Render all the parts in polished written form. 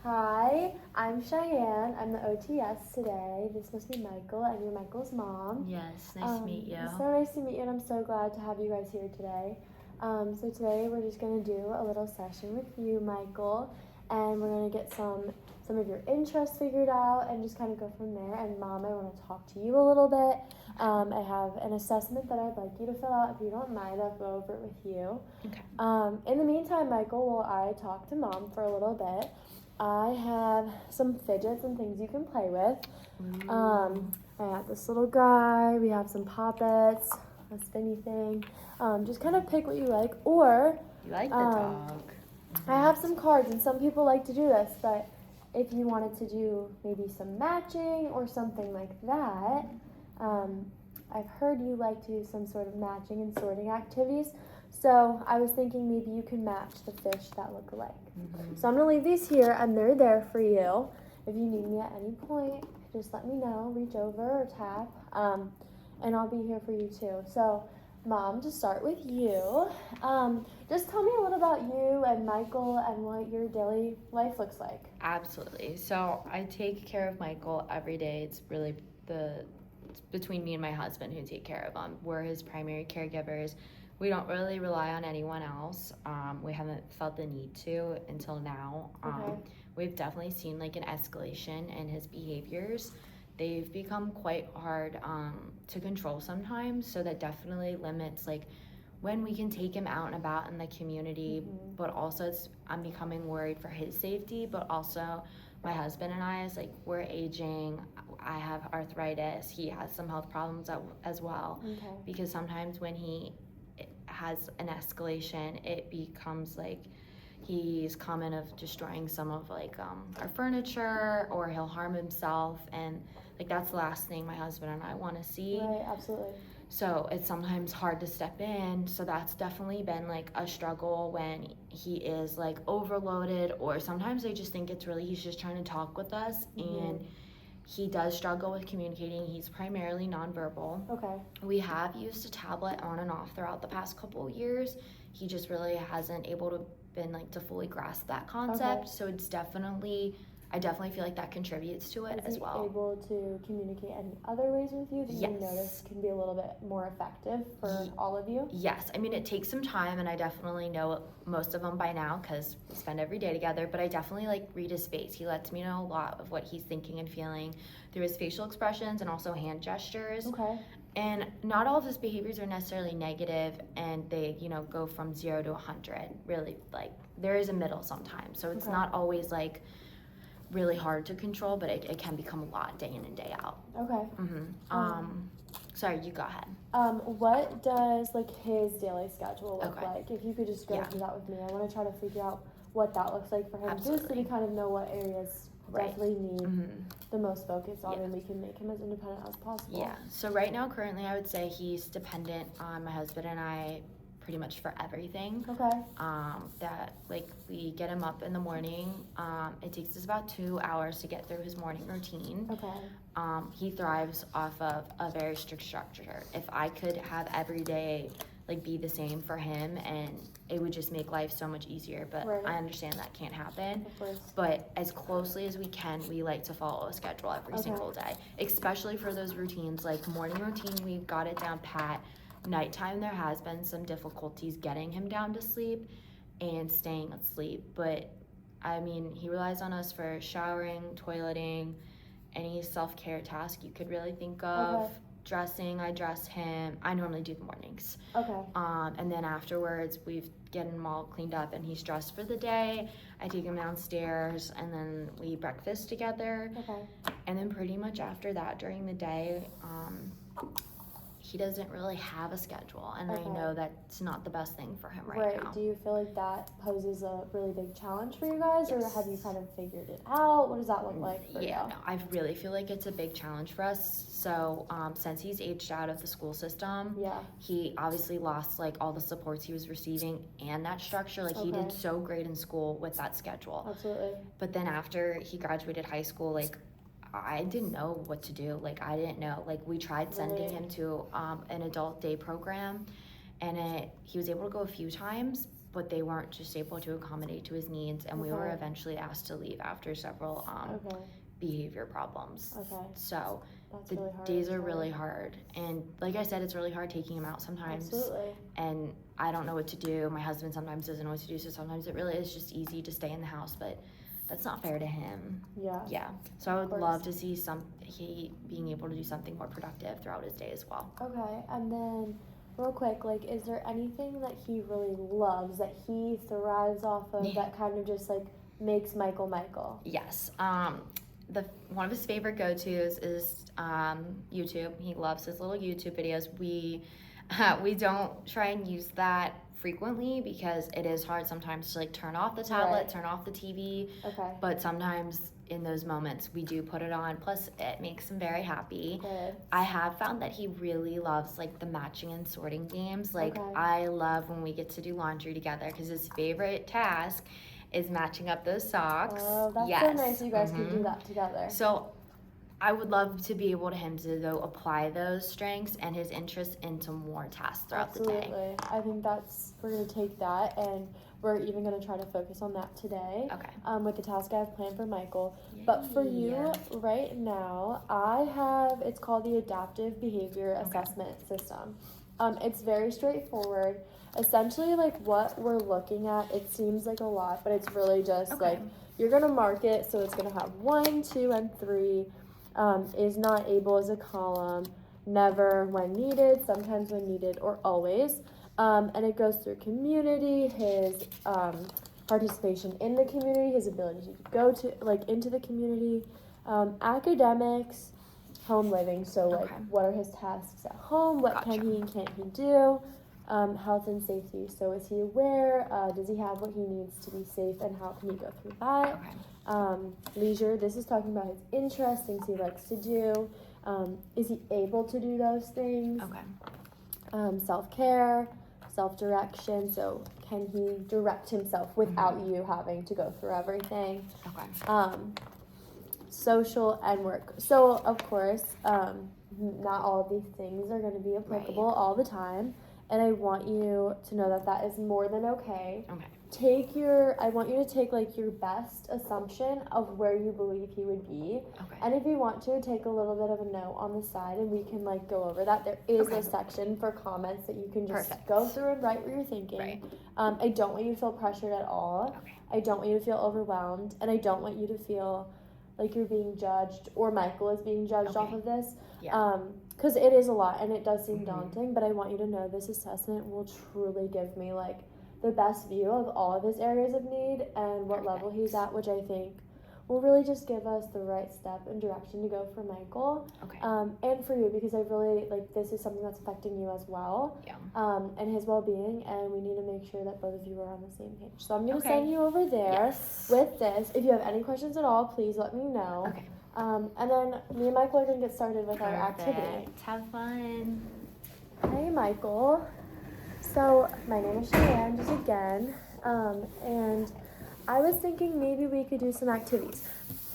Hi, I'm Cheyenne. I'm the OTS today. This must be Michael, and you're Michael's mom. Yes, nice to meet you. It's so nice to meet you, and I'm so glad to have you guys here today. So today we're just gonna do a little session with you, Michael, and we're gonna get some of your interests figured out, and just kind of go from there. And Mom, I want to talk to you a little bit. I have an assessment that I'd like you to fill out. If you don't mind, I'll go over it with you. Okay. In the meantime, Michael, while I talk to Mom for a little bit, I have some fidgets and things you can play with. I have this little guy. We have some poppets, a spinny thing. Just kind of pick what you like. Or You like the dog. I have some cards, and some people like to do this, but if you wanted to do maybe some matching or something like that, I've heard you like to do some sort of matching and sorting activities. So I was thinking maybe you can match the fish that look alike. So I'm gonna leave these here, and they're there for you. If you need me at any point, just let me know. Reach over or tap, and I'll be here for you too. So, Mom, to start with you, just tell me a little about you and Michael and what your daily life looks like. Absolutely. So I take care of Michael every day. It's really it's between me and my husband who take care of him. We're his primary caregivers. We don't really rely on anyone else. We haven't felt the need to until now. Okay. We've definitely seen like an escalation in his behaviors. They've become quite hard to control sometimes, so that definitely limits like when we can take him out and about in the community. But also I'm becoming worried for his safety, but also my husband and I, is like, we're aging. I have arthritis. He has some health problems as well. Okay. Because sometimes when he has an escalation, it becomes like he's common of destroying some of like our furniture, or he'll harm himself, and like that's the last thing my husband and I want to see. Right, absolutely. So it's sometimes hard to step in. So that's definitely been like a struggle when he is like overloaded, or sometimes I just think it's really he's just trying to talk with us. And he does struggle with communicating. He's primarily nonverbal. Okay. We have used a tablet on and off throughout the past couple of years. He just really hasn't able to been like to fully grasp that concept. Okay. So it's definitely, I definitely feel like that contributes to it as well. Is he able to communicate any other ways with you that Yes. you notice can be a little bit more effective for all of you? Yes, I mean, it takes some time, and I definitely know most of them by now because we spend every day together, but I definitely like read his face. He lets me know a lot of what he's thinking and feeling through his facial expressions and also hand gestures. Okay. And not all of his behaviors are necessarily negative, and they, go from 0 to 100. Really, like, there is a middle sometimes. So it's not always like really hard to control, but it can become a lot day in and day out. Okay. Sorry, you go ahead. What does like his daily schedule look Okay. like? If you could just go Yeah. through that with me, I want to try to figure out what that looks like for him, just so Absolutely. we kind of know what areas Right. definitely need the most focus on, Yeah. and we can make him as independent as possible. Yeah. So right now, currently, I would say he's dependent on my husband and I pretty much for everything. Okay. That like we get him up in the morning. It takes us about 2 hours to get through his morning routine. Okay. He thrives off of a very strict structure. If I could have every day like be the same for him, and it would just make life so much easier, but Right. I understand that can't happen. Of course. But as closely as we can, we like to follow a schedule every single day, especially for those routines. Like morning routine, we've got it down pat. Nighttime, there has been some difficulties getting him down to sleep and staying asleep, but I mean, he relies on us for showering, toileting, any self-care task you could really think of. Okay. Dressing, I dress him. I normally do the mornings. Okay. And then afterwards, we've getting him all cleaned up and he's dressed for the day. I take him downstairs, and then we eat breakfast together. Okay. And then pretty much after that, during the day, he doesn't really have a schedule, and I Okay. know that's not the best thing for him right now. Do you feel like that poses a really big challenge for you guys, or Yes. have you kind of figured it out? What does that look like for Yeah, you? no, I really feel like it's a big challenge for us. So since he's aged out of the school system, Yeah. he obviously lost like all the supports he was receiving and that structure. Like he Okay. did so great in school with that schedule. Absolutely. But then after he graduated high school, like I didn't know what to do. Like I didn't know. Like we tried sending him to an adult day program, and he was able to go a few times, but they weren't just able to accommodate to his needs, and we were Okay. eventually asked to leave after several Okay. behavior problems. Okay. So That's the really hard. days I'm are really sorry. hard, and like I said, it's really hard taking him out sometimes. Absolutely. And I don't know what to do. My husband sometimes doesn't know what to do, so sometimes it really is just easy to stay in the house, but that's not fair to him. Yeah. Yeah. So I would course. love to see he being able to do something more productive throughout his day as well. Okay. And then, real quick, like, is there anything that he really loves that he thrives off of that kind of just like makes Michael Michael? Yes. One of his favorite go-tos is YouTube. He loves his little YouTube videos. We don't try and use that frequently because it is hard sometimes to like turn off the tablet, Right. turn off the TV. Okay. But sometimes in those moments we do put it on. Plus it makes him very happy. Good. I have found that he really loves like the matching and sorting games. Like Okay. I love when we get to do laundry together because his favorite task is matching up those socks. Oh, that's yes. so nice. You guys can Mhm. do that together. So I would love to be able to him to though apply those strengths and his interests into more tasks throughout the day. Absolutely. I think we're gonna take that and we're even gonna try to focus on that today. Okay. With the task I have planned for Michael. But for you right now, it's called the Adaptive Behavior Assessment System. It's very straightforward. Essentially, like what we're looking at, it seems like a lot, but it's really just like you're gonna mark it, so it's gonna have 1, 2, and 3. Is not able as a column, never when needed, sometimes when needed, or always. And it goes through community, his participation in the community, his ability to go to into the community, academics, home living. So like what are his tasks at home? What can he and can't he do? Health and safety. So is he aware? Does he have what he needs to be safe, and how can he go through that? Leisure. This is talking about his interests, things he likes to do. Is he able to do those things? Self-care, self-direction. So can he direct himself without you having to go through everything? Social and work. So of course, not all of these things are going to be applicable all the time. And I want you to know that that is more than okay. I want you to take like your best assumption of where you believe he would be. And if you want to, take a little bit of a note on the side and we can like go over that. There is a section for comments that you can just go through and write what you're thinking. I don't want you to feel pressured at all. I don't want you to feel overwhelmed, and I don't want you to feel like you're being judged or Michael is being judged off of this. Because it is a lot and it does seem daunting, but I want you to know this assessment will truly give me like the best view of all of his areas of need and what level he's at, which I think will really just give us the right step and direction to go for Michael. And for you, because I really like this is something that's affecting you as well. And his well-being, and we need to make sure that both of you are on the same page. So I'm going to send you over there with this. If you have any questions at all, please let me know. And then me and Michael are going to get started with our activity. Have fun. Hey, Michael. So my name is Cheyenne, just again, and I was thinking maybe we could do some activities.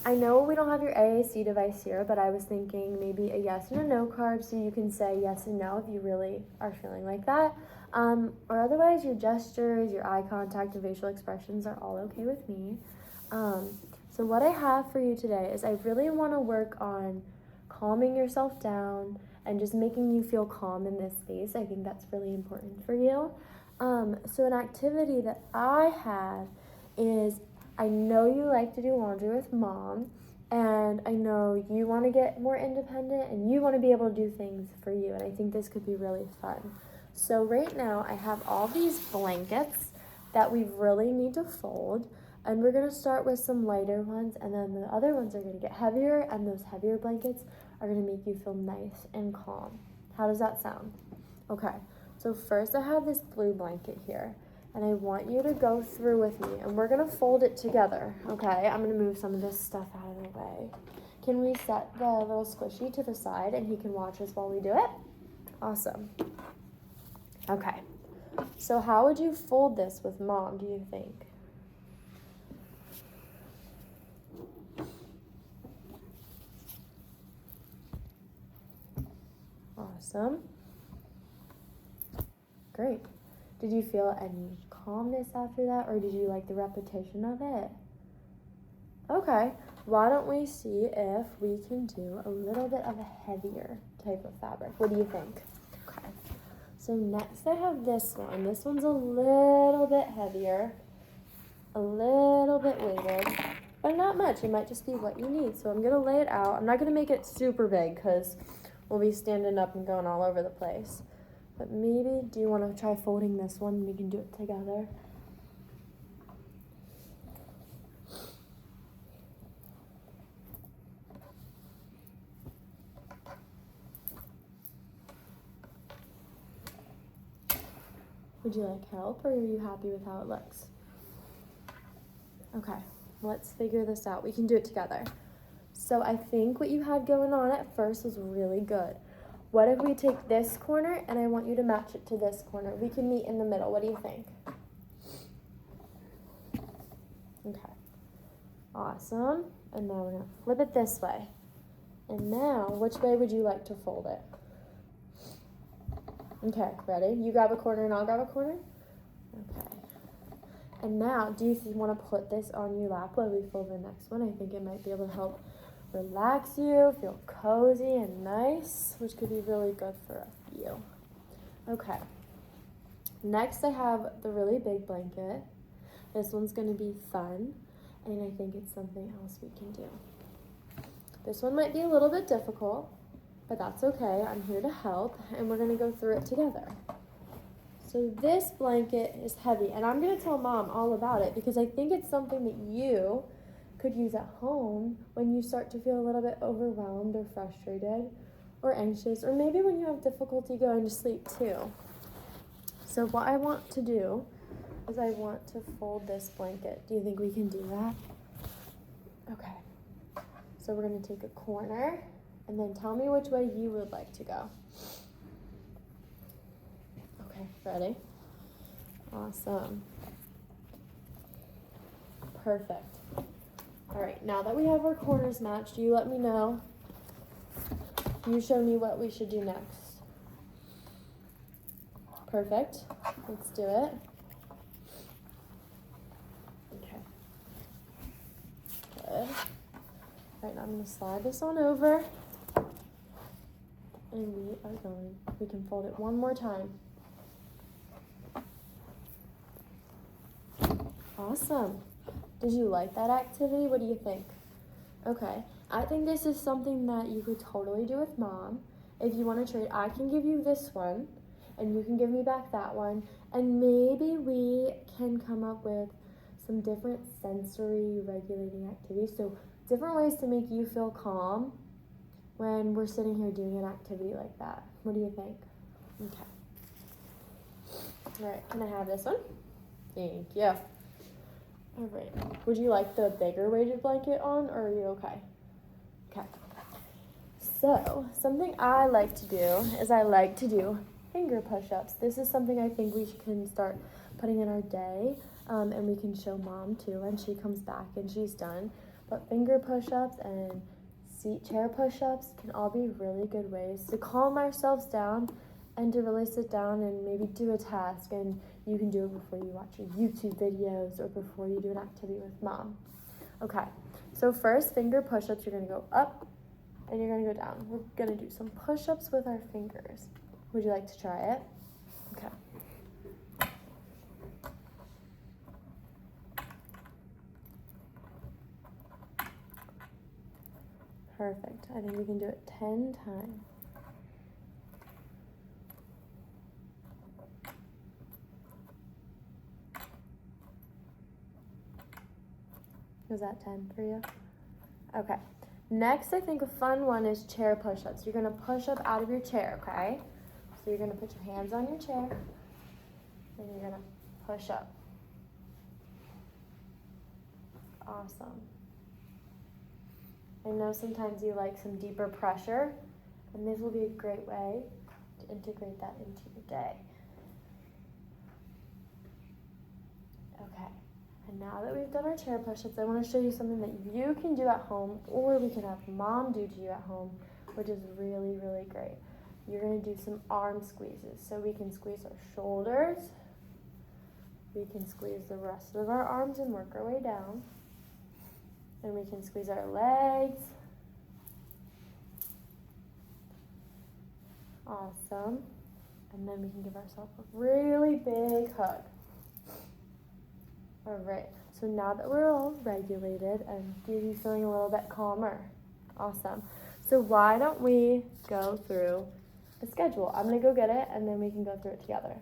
I know we don't have your AAC device here, but I was thinking maybe a yes and a no card, so you can say yes and no if you really are feeling like that. Or otherwise, your gestures, your eye contact, and facial expressions are all okay with me. So what I have for you today is I really want to work on calming yourself down and just making you feel calm in this space. I think that's really important for you. So an activity that I have is, I know you like to do laundry with Mom, and I know you want to get more independent and you want to be able to do things for you, and I think this could be really fun. So right now I have all these blankets that we really need to fold, and we're going to start with some lighter ones, and then the other ones are going to get heavier, and those heavier blankets are going to make you feel nice and calm. How does that sound? Okay, so first I have this blue blanket here, and I want you to go through with me, and we're going to fold it together, okay? I'm going to move some of this stuff out of the way. Can we set the little squishy to the side, and he can watch us while we do it? Awesome. Okay, so how would you fold this with Mom, do you think? Awesome. Great. Did you feel any calmness after that, or did you like the repetition of it? Okay, why don't we see if we can do a little bit of a heavier type of fabric? What do you think? Okay, so next I have this one. This one's a little bit heavier, a little bit weighted, but not much. It might just be what you need. So I'm gonna lay it out. I'm not gonna make it super big because we'll be standing up and going all over the place. But maybe, do you want to try folding this one? We can do it together. Would you like help, or are you happy with how it looks? Okay, let's figure this out. We can do it together. So I think what you had going on at first was really good. What if we take this corner and I want you to match it to this corner? We can meet in the middle. What do you think? Okay, awesome. And now we're gonna flip it this way. And now, which way would you like to fold it? Okay, ready? You grab a corner and I'll grab a corner? Okay. And now, do you want to put this on your lap while we fold the next one? I think it might be able to help relax you, feel cozy and nice, which could be really good for you. Okay. Next, I have the really big blanket. This one's going to be fun, and I think it's something else we can do. This one might be a little bit difficult, but that's okay. I'm here to help, and we're going to go through it together. So this blanket is heavy, and I'm going to tell Mom all about it because I think it's something that you could use at home when you start to feel a little bit overwhelmed or frustrated or anxious, or maybe when you have difficulty going to sleep too. So what I want to do is I want to fold this blanket. Do you think we can do that? Okay. So we're going to take a corner, and then tell me which way you would like to go. Okay, ready? Awesome. Perfect. All right, now that we have our corners matched, you let me know. You show me what we should do next. Perfect. Let's do it. Okay. Good. All right, now I'm going to slide this on over. And we can fold it one more time. Awesome. Did you like that activity? What do you think? Okay, I think this is something that you could totally do with Mom. If you want to trade, I can give you this one, and you can give me back that one, and maybe we can come up with some different sensory regulating activities. So different ways to make you feel calm when we're sitting here doing an activity like that. What do you think? Okay. All right, can I have this one? Thank you. All right. Would you like the bigger weighted blanket on, or are you okay? Okay. So, something I like to do is I like to do finger push-ups. This is something I think we can start putting in our day, and we can show Mom too when she comes back and she's done. But finger push-ups and seat chair push-ups can all be really good ways to calm ourselves down and to really sit down and maybe do a task, and you can do it before you watch your YouTube videos or before you do an activity with Mom. Okay, so first, finger push-ups, you're gonna go up and you're gonna go down. We're gonna do some push-ups with our fingers. Would you like to try it? Okay. Perfect, I think we can do it 10 times. Was that 10 for you? Okay. Next, I think a fun one is chair push-ups. You're gonna push up out of your chair, okay? So you're gonna put your hands on your chair, and you're gonna push up. Awesome. I know sometimes you like some deeper pressure, and this will be a great way to integrate that into your day. Okay. And now that we've done our chair push-ups, I want to show you something that you can do at home, or we can have Mom do to you at home, which is really, really great. You're going to do some arm squeezes. So we can squeeze our shoulders, we can squeeze the rest of our arms and work our way down. And we can squeeze our legs. Awesome. And then we can give ourselves a really big hug. All right. So now that we're all regulated and you're feeling a little bit calmer. Awesome. So why don't we go through a schedule? I'm going to go get it and then we can go through it together.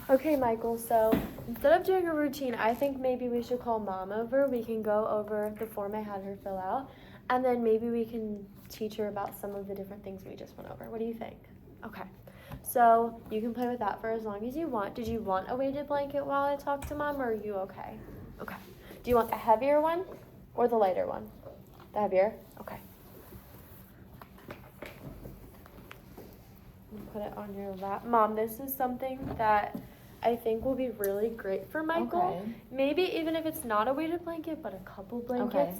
Okay, Michael, so instead of doing a routine, I think maybe we should call Mom over. We can go over the form I had her fill out, and then maybe we can teach her about some of the different things we just went over. What do you think? Okay, so you can play with that for as long as you want. Did you want a weighted blanket while I talk to Mom, or are you okay? Okay. Do you want the heavier one or the lighter one? The heavier? Okay. Put it on your lap. Mom, this is something that I think will be really great for Michael. Okay. Maybe even if it's not a weighted blanket, but a couple blankets.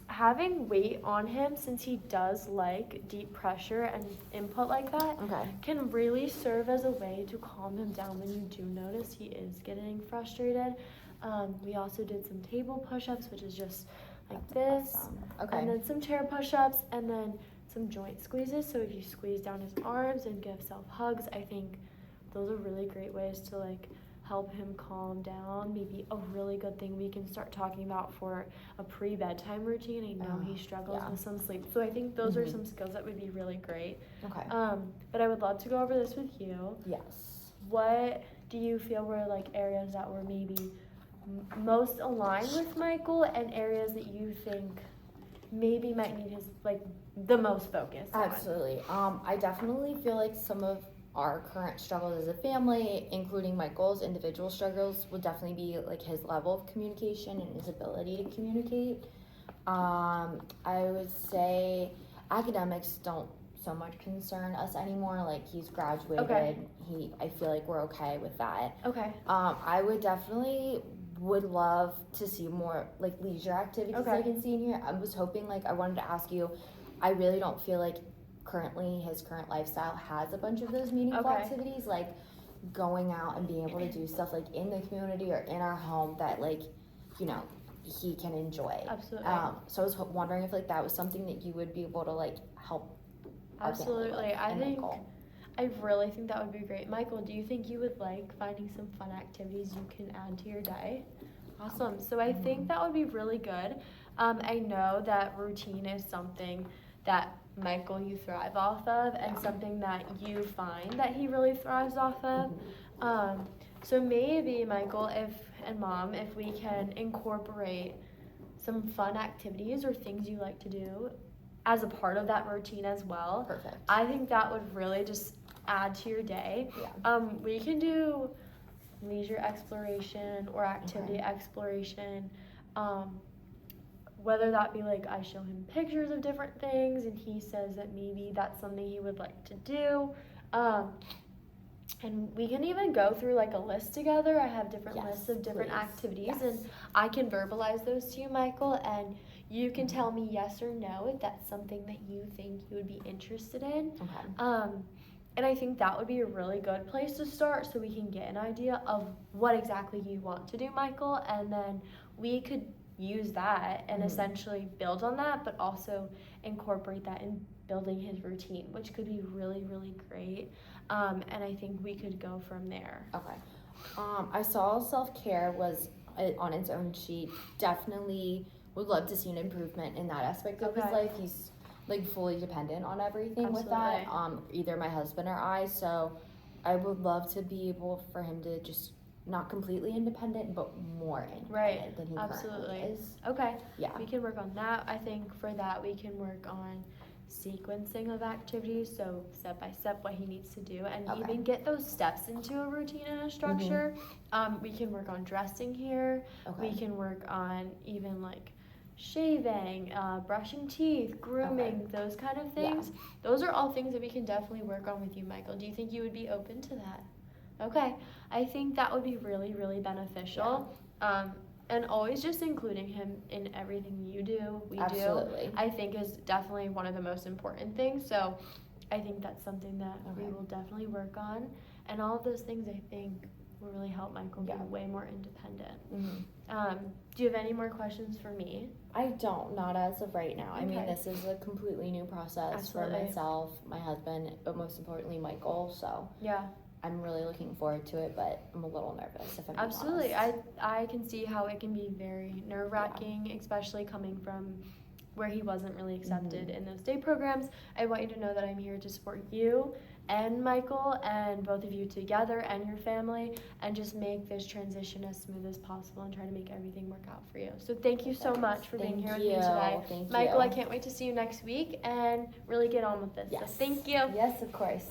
Having weight on him, since he does like deep pressure and input like that, can really serve as a way to calm him down when you do notice he is getting frustrated. We also did some table push-ups, which is just like this. Awesome. And then some chair push-ups, and then some joint squeezes. So if you squeeze down his arms and give self hugs, I think those are really great ways to like help him calm down. Maybe a really good thing we can start talking about for a pre-bedtime routine. I know he struggles with some sleep, so I think those are some skills that would be really great. But I would love to go over this with you. Yes. What do you feel were like areas that were maybe most aligned with Michael, and areas that you think maybe might need his like the most focus on? Absolutely. I definitely feel like some of our current struggles as a family, including Michael's individual struggles, would definitely be like his level of communication and his ability to communicate. I would say academics don't so much concern us anymore. Like he's graduated. I feel like we're okay with that. I would definitely would love to see more like leisure activities I can see in here. I was hoping, like, I wanted to ask you, I really don't feel like currently his current lifestyle has a bunch of those meaningful activities, like going out and being able to do stuff like in the community or in our home that, like, you know, he can enjoy. Absolutely. So I was wondering if like that was something that you would be able to like help. Absolutely. I really think that would be great. Michael, do you think you would like finding some fun activities you can add to your day? Awesome. So I think that would be really good. I know that routine is something that Michael, you thrive off of, and something that you find that he really thrives off of. So maybe, Michael, and Mom, if we can incorporate some fun activities or things you like to do as a part of that routine as well. Perfect. I think that would really just add to your day. We can do leisure exploration or activity exploration. Whether that be like I show him pictures of different things and he says that maybe that's something he would like to do. And we can even go through like a list together. I have different lists of different activities, and I can verbalize those to you, Michael, and you can tell me yes or no if that's something that you think you would be interested in. And I think that would be a really good place to start, so we can get an idea of what exactly you want to do, Michael, and then we could use that and essentially build on that, but also incorporate that in building his routine, which could be really, really great. And I think we could go from there. I saw self-care was on its own sheet. Definitely would love to see an improvement in that aspect of his life. He's like fully dependent on everything with that, either my husband or I. So I would love to be able for him to just not completely independent, but more independent than he currently is. We can work on that. I think for that we can work on sequencing of activities, so step by step what he needs to do, and even get those steps into a routine and a structure. We can work on dressing here. We can work on even like shaving, brushing teeth, grooming, those kind of things. Those are all things that we can definitely work on with you, Michael. Do you think you would be open to that? I think that would be really, really beneficial. And always just including him in everything you do, we do, I think is definitely one of the most important things. So I think that's something that we will definitely work on. And all of those things, I think, will really help Michael be Yeah. way more independent. Mm-hmm. Do you have any more questions for me? I don't, not as of right now. I mean, Okay. this is a completely new process Absolutely. for myself, my husband, but most importantly, Michael. So Yeah. I'm really looking forward to it, but I'm a little nervous if I'm being Absolutely. honest. I can see how it can be very nerve-wracking, especially coming from where he wasn't really accepted in those day programs. I want you to know that I'm here to support you and Michael and both of you together and your family and just make this transition as smooth as possible and try to make everything work out for you. So thank you so much for being here with me today. Thank Michael, you. I can't wait to see you next week and really get on with this. Yes. So thank you. Yes, of course.